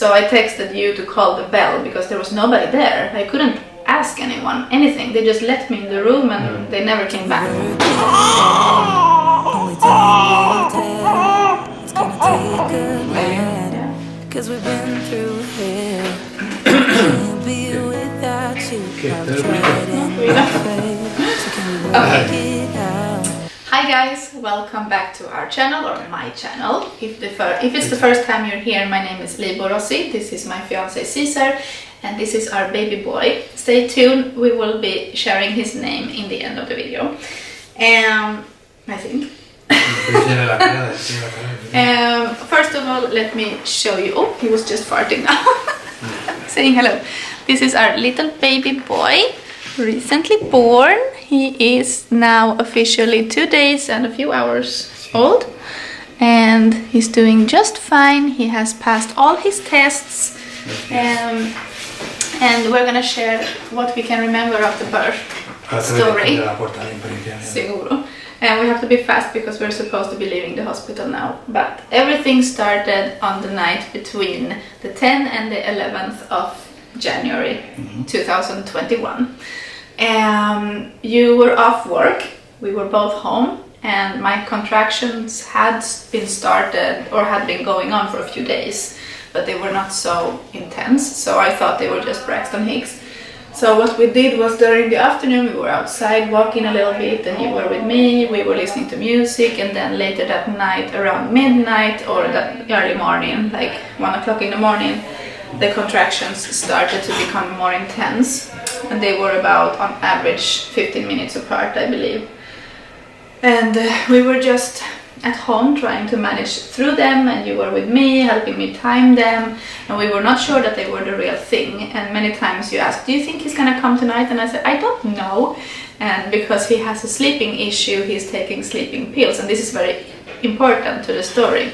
So I texted you to call the bell because there was nobody there. I couldn't ask anyone anything. They just let me in the room and they never came back. Cause we've been through hell. Can't be without you. I've tried it. Hi guys, welcome back to our channel, or my channel. If it's the first time you're here, my name is Borossy. This is my fiance Caesar, and this is our baby boy. Stay tuned, we will be sharing his name in the end of the video. I think. First of all, let me show you. Oh, he was just farting now. Saying hello. This is our little baby boy, recently born. He is now officially 2 days and a few hours old, and he's doing just fine. He has passed all his tests, and we're gonna share what we can remember of the birth story. Seguro. And we have to be fast because we're supposed to be leaving the hospital now. But everything started on the night between the 10th and the 11th of January 2021. You were off work, we were both home, and my contractions had been started or had been going on for a few days, but they were not so intense, so I thought they were just Braxton Hicks. So what we did was, during the afternoon we were outside walking a little bit, and you were with me, we were listening to music, and then later that night around midnight or that early morning, like 1 o'clock in the morning, the contractions started to become more intense, and they were about on average 15 minutes apart, I believe. And we were just at home trying to manage through them, and you were with me helping me time them, and we were not sure that they were the real thing. And many times you asked, do you think he's gonna come tonight? And I said, I don't know. And because he has a sleeping issue, he's taking sleeping pills, and this is very important to the story.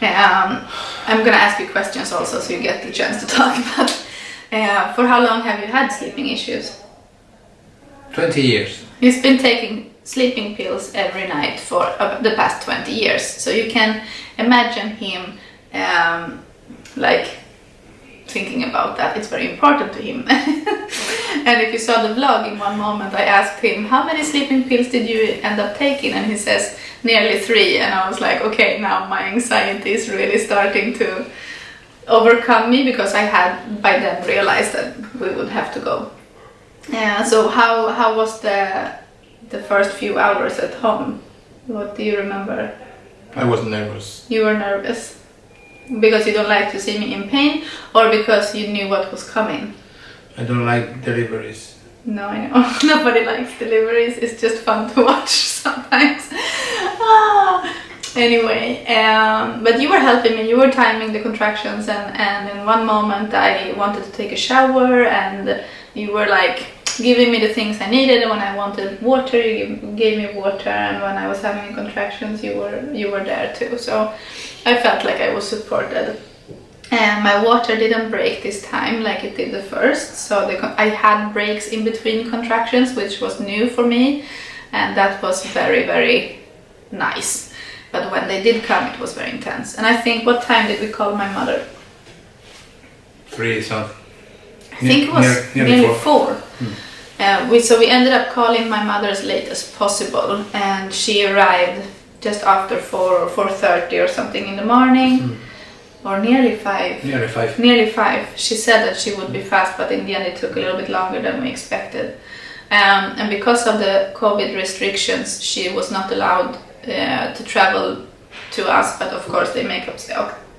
I'm gonna ask you questions also, so you get the chance to talk about. For how long have you had sleeping issues? 20 years. He's been taking sleeping pills every night for the past 20 years, so you can imagine him like thinking about that. It's very important to him. And if you saw the vlog, in one moment I asked him, how many sleeping pills did you end up taking? And he says nearly 3, and I was like, okay, now my anxiety is really starting to overcome me, because I had by then realized that we would have to go. So how was the first few hours at home? What do you remember? I was nervous. You were nervous because you don't like to see me in pain, or because you knew what was coming? I don't like deliveries. No, I know. Nobody likes deliveries. It's just fun to watch sometimes. Anyway, but you were helping me. You were timing the contractions, and in one moment I wanted to take a shower, and you were like giving me the things I needed. And when I wanted water, you gave me water, and when I was having contractions, you were there too. So I felt like I was supported. And my water didn't break this time like it did the first, so I had breaks in between contractions, which was new for me, and that was very, very nice. But when they did come, it was very intense. And I think, what time did we call my mother? 3 something. I think it was nearly 4. So we ended up calling my mother as late as possible, and she arrived just after 4 or 4:30 or something in the morning, or nearly 5. Nearly 5. She said that she would be fast, but in the end it took a little bit longer than we expected. And because of the COVID restrictions, she was not allowed to travel to us, but of course they make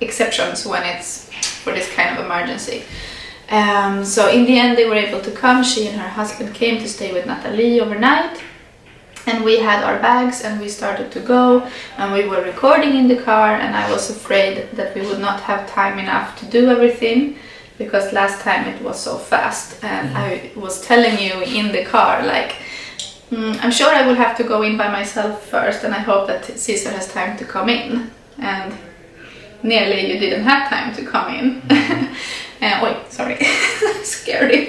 exceptions when it's for this kind of emergency. So in the end they were able to come. She and her husband came to stay with Natalie overnight, and we had our bags and we started to go, and we were recording in the car, and I was afraid that we would not have time enough to do everything, because last time it was so fast. And I was telling you in the car, like, I'm sure I will have to go in by myself first, and I hope that Caesar has time to come in. And nearly you didn't have time to come in. Wait, sorry. Scared him.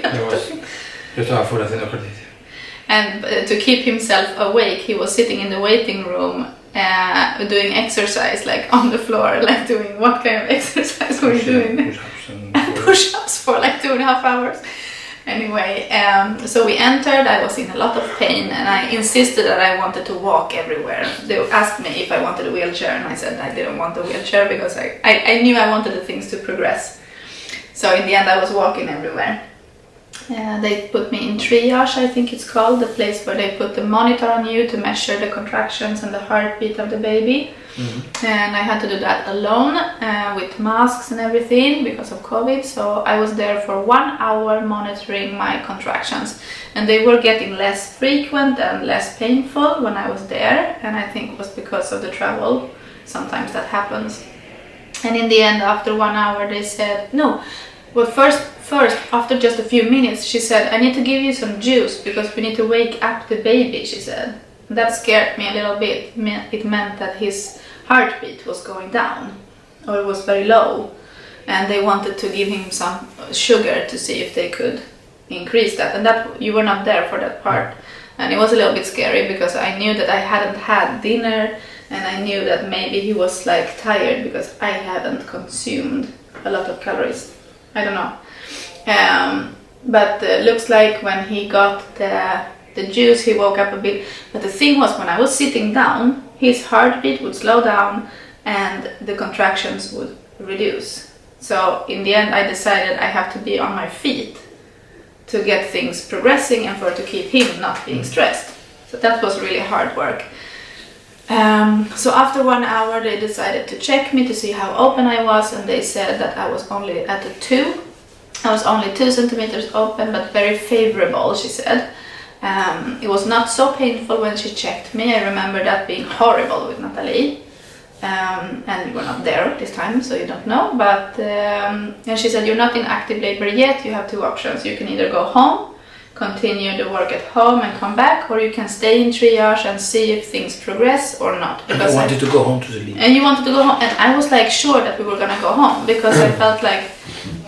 And to keep himself awake, he was sitting in the waiting room doing exercise like on the floor, like doing what kind of exercise were you doing? Push-ups and Push-ups for like 2.5 hours. Anyway, so we entered. I was in a lot of pain, and I insisted that I wanted to walk everywhere. They asked me if I wanted a wheelchair, and I said I didn't want a wheelchair because I knew I wanted the things to progress. So in the end, I was walking everywhere. They put me in triage, I think it's called, the place where they put the monitor on you to measure the contractions and the heartbeat of the baby. And I had to do that alone with masks and everything because of COVID. So I was there for 1 hour monitoring my contractions, and they were getting less frequent and less painful when I was there, and I think it was because of the travel. Sometimes that happens. And in the end, after 1 hour, they said no. Well, first, after just a few minutes, she said, I need to give you some juice because we need to wake up the baby, she said. That scared me a little bit. It meant that his heartbeat was going down, or it was very low, and they wanted to give him some sugar to see if they could increase that. And that you were not there for that part, and it was a little bit scary because I knew that I hadn't had dinner, and I knew that maybe he was like tired because I hadn't consumed a lot of calories. I don't know, but looks like when he got the juice, he woke up a bit. But the thing was, when I was sitting down, his heartbeat would slow down and the contractions would reduce. So in the end, I decided I have to be on my feet to get things progressing and to keep him not being stressed. So that was really hard work. So after 1 hour, they decided to check me to see how open I was, and they said that I was only at a 2. I was only 2 centimeters open, but very favorable, she said. It was not so painful when she checked me. I remember that being horrible with Natalie. And you were not there this time, so you don't know. But and she said, you're not in active labor yet. You have 2 options. You can either go home, continue the work at home and come back, or you can stay in triage and see if things progress or not. Because I wanted to go home to sleep. And you wanted to go home, and I was like sure that we were gonna go home because I felt like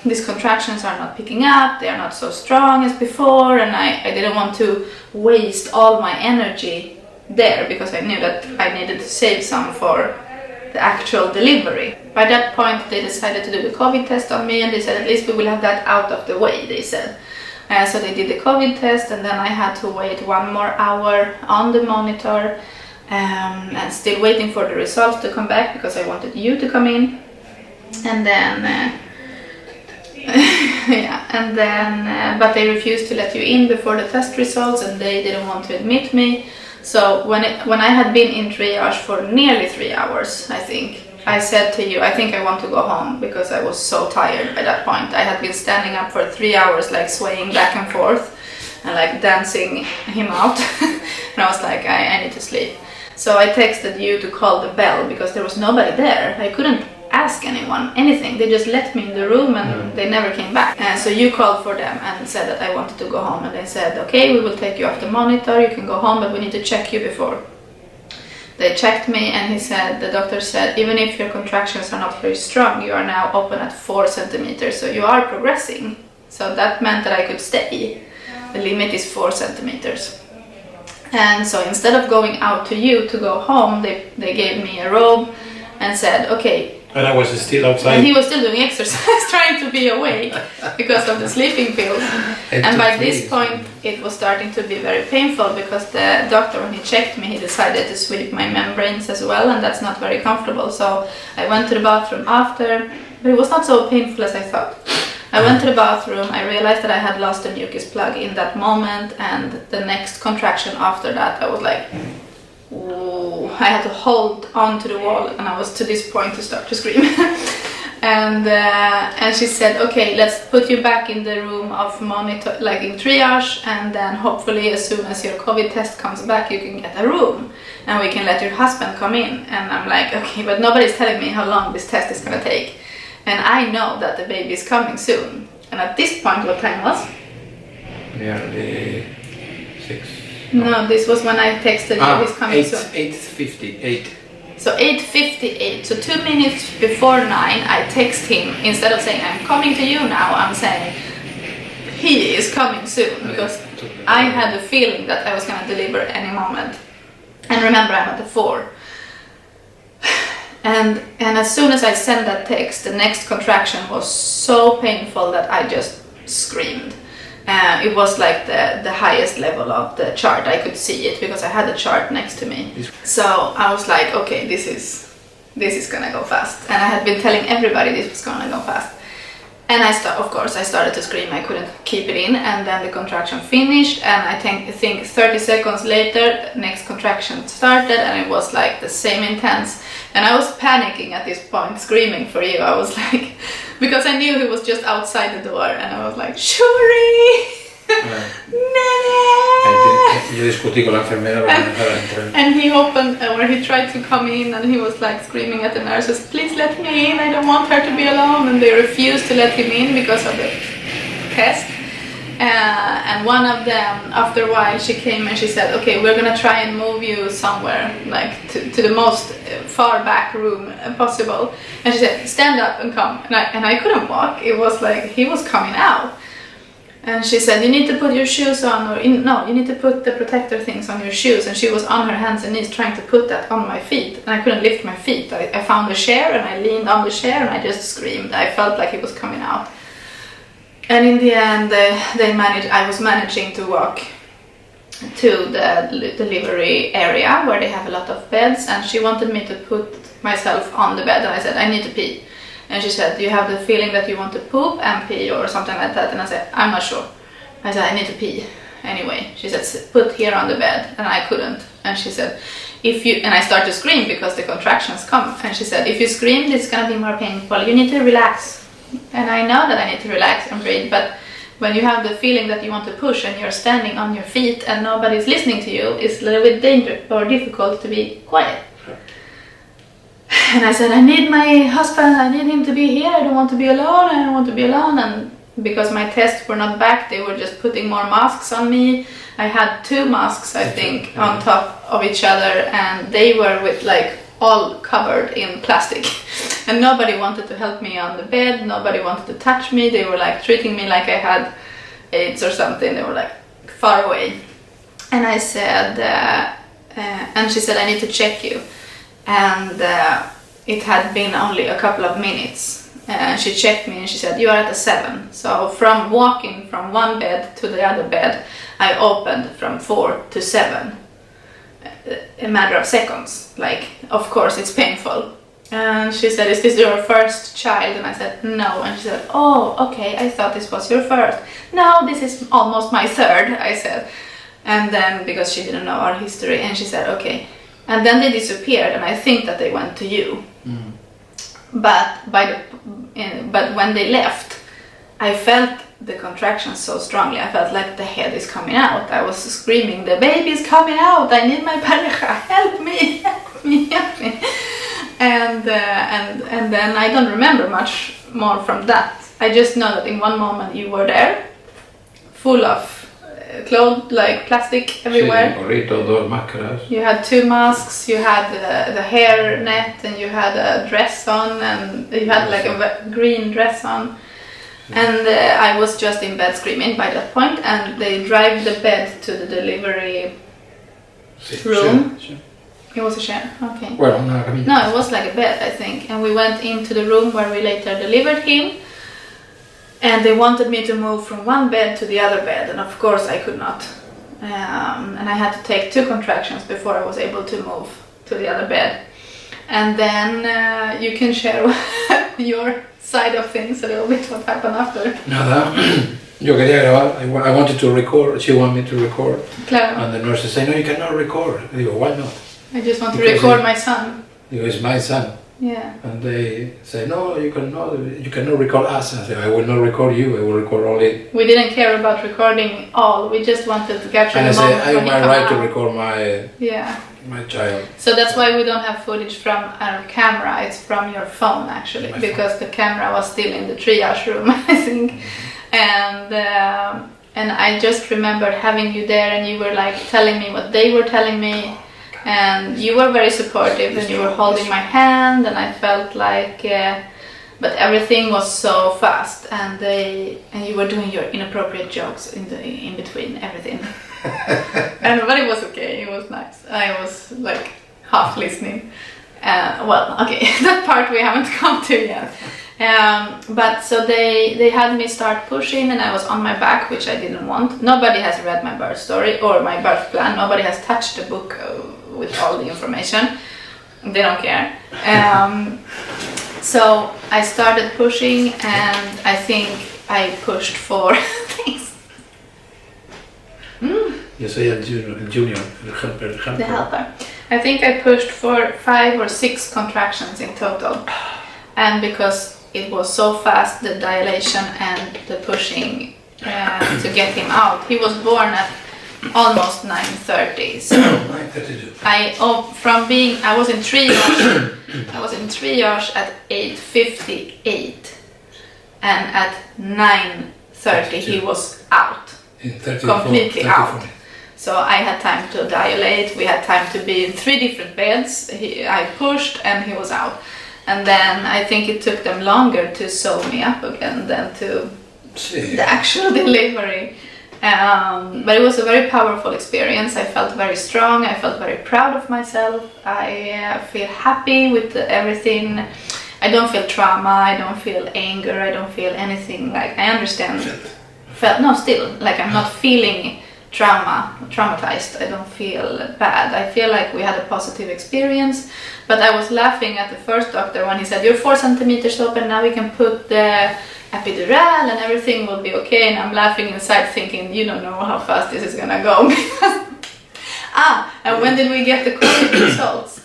these contractions are not picking up, they are not so strong as before, and I didn't want to waste all my energy there because I knew that I needed to save some for the actual delivery. By that point, they decided to do the COVID test on me, and they said at least we will have that out of the way, they said. So they did the COVID test, and then I had to wait 1 more hour on the monitor and still waiting for the results to come back because I wanted you to come in. And then yeah, and then but they refused to let you in before the test results, and they didn't want to admit me. So when I had been in triage for nearly 3 hours, I think, I said to you, I think I want to go home because I was so tired by that point. I had been standing up for 3 hours, like swaying back and forth and like dancing him out. And I was like, I need to sleep. So I texted you to call the bell because there was nobody there. I couldn't ask anyone anything. They just let me in the room and they never came back. And so you called for them and said that I wanted to go home, and they said, okay, we will take you off the monitor, you can go home, but we need to check you before. They checked me, and the doctor said, even if your contractions are not very strong, you are now open at 4 centimeters, so you are progressing. So that meant that I could stay. The limit is 4 centimeters. And so instead of going out to you to go home, they gave me a robe and said, okay. And I was still outside. And he was still doing exercise, trying to be awake because of the sleeping pills. And by this point, it was starting to be very painful because the doctor, when he checked me, he decided to sweep my membranes as well, and that's not very comfortable. So I went to the bathroom after, but it was not so painful as I thought. I went to the bathroom, I realized that I had lost a mucus plug in that moment, and the next contraction after that, I was like, ooh, I had to hold on to the wall, and I was to this point to start to scream. And she said, okay, let's put you back in the room of monitor, like in triage, and then hopefully as soon as your COVID test comes back, you can get a room and we can let your husband come in. And I'm like, okay, but nobody's telling me how long this test is gonna take. And I know that the baby is coming soon. And at this point, what time was? Nearly 6. No, this was when I texted you, he's coming soon. 8:58. So 8:58, so 2 minutes before 9, I text him. Instead of saying, I'm coming to you now, I'm saying, he is coming soon. Because I had the feeling that I was going to deliver any moment. And remember, I'm at the 4. And as soon as I sent that text, the next contraction was so painful that I just screamed. It was like the highest level of the chart. I could see it because I had a chart next to me. So I was like, okay, this is gonna go fast. And I had been telling everybody this was gonna go fast. And of course I started to scream. I couldn't keep it in, and then the contraction finished, and I think 30 seconds later next contraction started, and it was like the same intense. And I was panicking at this point, screaming for you. I was like, because I knew he was just outside the door, and I was like, Shuri! Yo discutí con la enfermera para dejar entrar. And he opened, or he tried to come in, and he was like screaming at the nurses, please let me in, I don't want her to be alone. And they refused to let him in because of the test. And one of them, after a while, she came and she said, okay, we're gonna try and move you somewhere, like to the most far back room possible. And she said, stand up and come. And I couldn't walk. It was like he was coming out. And she said, you need to put your shoes on, or no, you need to put the protector things on your shoes. And she was on her hands and knees trying to put that on my feet. And I couldn't lift my feet. I found a chair and I leaned on the chair and I just screamed. I felt like he was coming out. And in the end, I was managing to walk to the delivery area where they have a lot of beds. And she wanted me to put myself on the bed. And I said, I need to pee. And she said, do you have the feeling that you want to poop and pee or something like that? And I said, I'm not sure. I said, I need to pee. Anyway, she said, put here on the bed. And I couldn't. And she said, and I started to scream because the contractions come. And she said, if you scream, it's going to be more painful. You need to relax. And I know that I need to relax and breathe. But when you have the feeling that you want to push and you're standing on your feet and nobody's listening to you, it's a little bit dangerous or difficult to be quiet. And I said, I need my husband, I need him to be here, I don't want to be alone, I don't want to be alone. And because my tests were not back, they were just putting more masks on me. I had 2 masks, I think, on top of each other, and they were with like all covered in plastic. And nobody wanted to help me on the bed, nobody wanted to touch me. They were like treating me like I had AIDS or something. They were like far away. And I said, and she said, I need to check you. And it had been only a couple of minutes. She checked me and she said, you are at a 7. So from walking from one bed to the other bed, I opened from 4 to 7. A matter of seconds. Like, of course, it's painful. And she said, is this your first child? And I said, no. And she said, oh, okay, I thought this was your first. No, this is almost my 3rd, I said. And then, because she didn't know our history, and she said, okay. And then they disappeared, and I think that they went to you. Mm. But when they left, I felt the contractions so strongly. I felt like the head is coming out. I was screaming, the baby is coming out. I need my pareja. Help me, help me, help me. And then I don't remember much more from that. I just know that in one moment you were there, full of clothes, like plastic everywhere. You had 2 masks, you had the hair net, and you had a dress on, and you had like a green dress on. And I was just in bed screaming by that point, and they drive the bed to the delivery room. Sure. It was a chair, okay. Well, no, I mean, no, it was like a bed, I think. And we went into the room where we later delivered him. And they wanted me to move from one bed to the other bed, and of course I could not. And I had to take 2 contractions before I was able to move to the other bed. And then you can share your side of things a little bit, what happened after. Nada, yo quería grabar, I wanted to record, she wanted me to record. Claro. And the nurses say, no, you cannot record. I digo, why not? I just want to record my son. Digo, it's my son. Yeah. And they say, no, you cannot record us. And I say, I will not record you, I will record only. We didn't care about recording all, we just wanted to capture the moment. And I say, I have my right to record my child. So that's why we don't have footage from our camera, it's from your phone actually, because the camera was still in the triage room, I think. And I just remembered having you there, and you were like telling me what they were telling me. And you were very supportive, and you were holding my hand, and I felt like, but everything was so fast, and you were doing your inappropriate jokes in between everything. But it was okay, it was nice. I was like half listening, Well, okay, that part we haven't come to yet. But so they had me start pushing, and I was on my back, which I didn't want. Nobody has read my birth story or my birth plan. Nobody has touched the book with all the information. They don't care. So I started pushing, and I think I pushed for things. Yo soy el junior, el helper. The helper. I think I pushed for 5 or 6 contractions in total. And because it was so fast, the dilation and the pushing to get him out. He was born at almost 9:30. So 9:32. I was in triage at 8:58, and at 9:30 he was out, completely out. So I had time to dilate. We had time to be in 3 different beds. I pushed and he was out. And then I think it took them longer to sew me up again than to the actual delivery. But it was a very powerful experience. I felt very strong. I felt very proud of myself. I feel happy with everything. I don't feel trauma. I don't feel anger. I don't feel anything. Like, I understand. Still, like, I'm not feeling traumatized. I don't feel bad. I feel like we had a positive experience. But I was laughing at the first doctor when he said, "You're 4 centimeters open, now we can put the epidural and everything will be okay." And I'm laughing inside thinking, you don't know how fast this is gonna go. And when did we get the COVID results?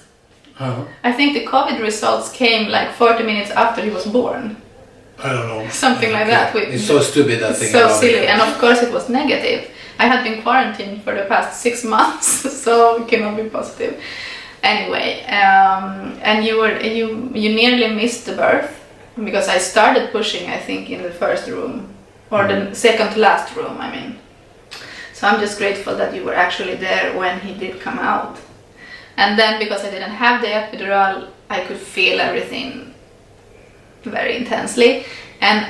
I think the COVID results came like 40 minutes after he was born. I don't know. Something like that. It's so stupid, that thing. So silly. And of course it was negative. I had been quarantined for the past 6 months, so it cannot be positive. Anyway, and you nearly missed the birth, because I started pushing, I think, in the first room, or the second to last room, I mean. So I'm just grateful that you were actually there when he did come out. And then, because I didn't have the epidural, I could feel everything very intensely. And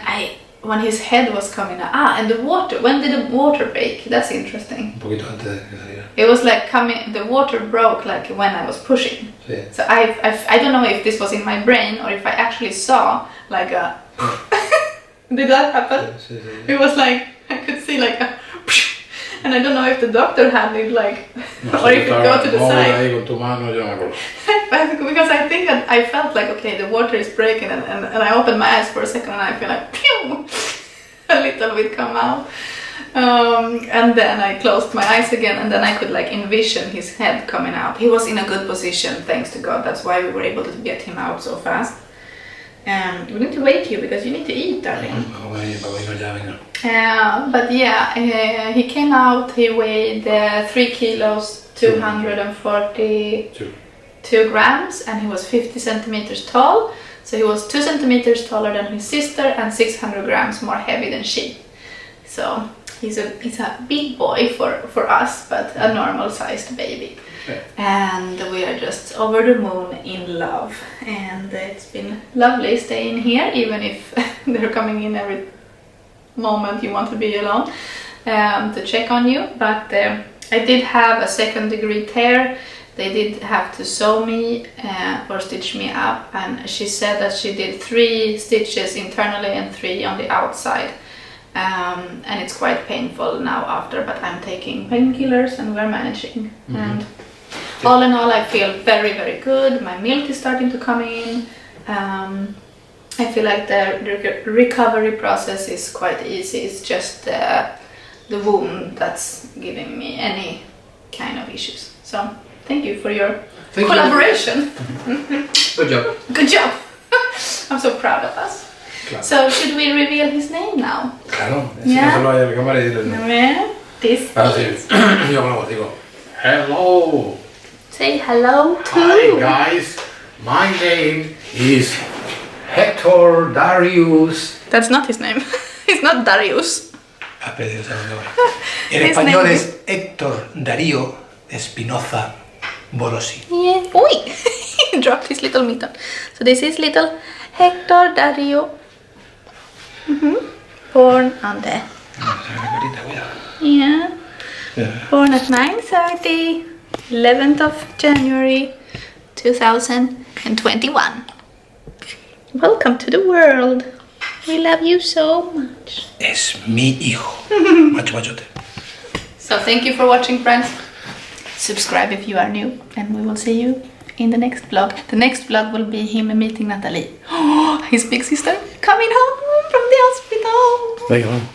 when his head was coming out, and the water, when did the water break? That's interesting. Un poquito antes de que saliera. It was like the water broke like when I was pushing. Sí. So I don't know if this was in my brain or if I actually saw like a... Did that happen? Sí. It was like, I could see like a... And I don't know if the doctor had it like... or if it go to the side. Ahí con tu mano, yo no me acuerdo. Because I think that I felt like, okay, the water is breaking, and I opened my eyes for a second and I feel like, pew! A little bit come out. And then I closed my eyes again, and then I could like envision his head coming out. He was in a good position, thanks to God. That's why we were able to get him out so fast. We need to wake you because you need to eat, darling. But yeah, he came out. He weighed 3 kilos, 242 grams, and he was 50 centimeters tall. So he was 2 centimeters taller than his sister and 600 grams more heavy than she. So he's a big boy for us, but a normal-sized baby. Okay. And we are just over the moon in love. And it's been lovely staying here, even if they're coming in every moment you want to be alone, to check on you. But I did have a 2nd-degree tear. They did have to sew me or stitch me up, and she said that she did 3 stitches internally and 3 on the outside. And it's quite painful now after, but I'm taking painkillers and we're managing. Mm-hmm. And all in all, I feel very, very good. My milk is starting to come in. I feel like the recovery process is quite easy. It's just the womb that's giving me any kind of issues. So thank you for your collaboration. Good job. Good job. I'm so proud of us. Claro. So should we reveal his name now? Claro, yeah. No vaya a la cámara y dile no. This is... Yo hablamos, digo, hello. Say hello to... Hi guys, my name is Hector Darius. That's not his name. He's not Darius. Ha perdido ese nombre. En español es Héctor Darío Espinoza Borossy. Yeah. Uy! He dropped his little mitten. So this is little Hector Darío. Born on the... Yeah. Born at 9:30, 11th of January 2008. and 21. Welcome to the world. We love you so much. Es mi hijo. Macho machote. So thank you for watching, friends. Subscribe if you are new, and we will see you in the next vlog. The next vlog will be him meeting Natalie. His big sister coming home from the hospital. Venga, vamos.